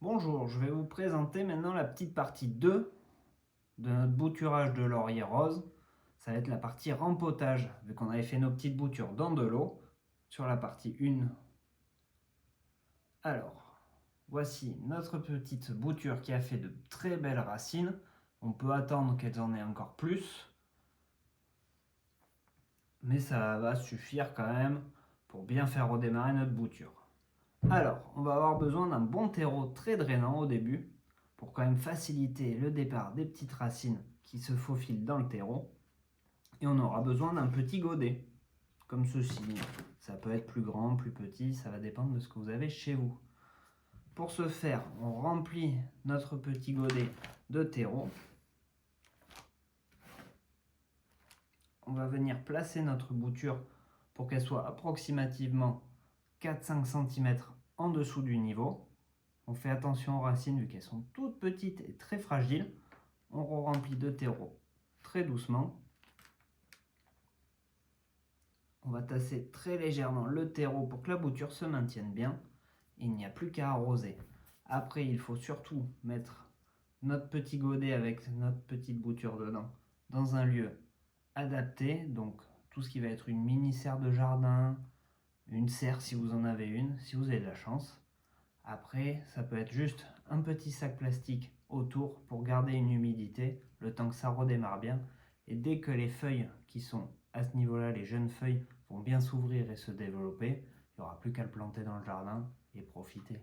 Bonjour, je vais vous présenter maintenant la petite partie 2 de notre bouturage de laurier rose. Ça va être la partie rempotage, vu qu'on avait fait nos petites boutures dans de l'eau sur la partie 1. Alors, voici notre petite bouture qui a fait de très belles racines. On peut attendre qu'elles en aient encore plus, mais ça va suffire quand même pour bien faire redémarrer notre bouture. Alors, on va avoir besoin d'un bon terreau très drainant au début, pour quand même faciliter le départ des petites racines qui se faufilent dans le terreau. Et on aura besoin d'un petit godet, comme ceci. Ça peut être plus grand, plus petit, ça va dépendre de ce que vous avez chez vous. Pour ce faire, on remplit notre petit godet de terreau. On va venir placer notre bouture pour qu'elle soit approximativement 4-5 cm en dessous du niveau. On fait attention aux racines vu qu'elles sont toutes petites et très fragiles. On remplit de terreau très doucement. On va tasser très légèrement le terreau pour que la bouture se maintienne bien. Il n'y a plus qu'à arroser. Après, il faut surtout mettre notre petit godet avec notre petite bouture dedans dans un lieu adapté. Donc tout ce qui va être une mini serre de jardin, une serre si vous en avez une, si vous avez de la chance. Après, ça peut être juste un petit sac plastique autour pour garder une humidité, le temps que ça redémarre bien. Et dès que les feuilles qui sont à ce niveau-là, les jeunes feuilles, vont bien s'ouvrir et se développer, il n'y aura plus qu'à le planter dans le jardin et profiter.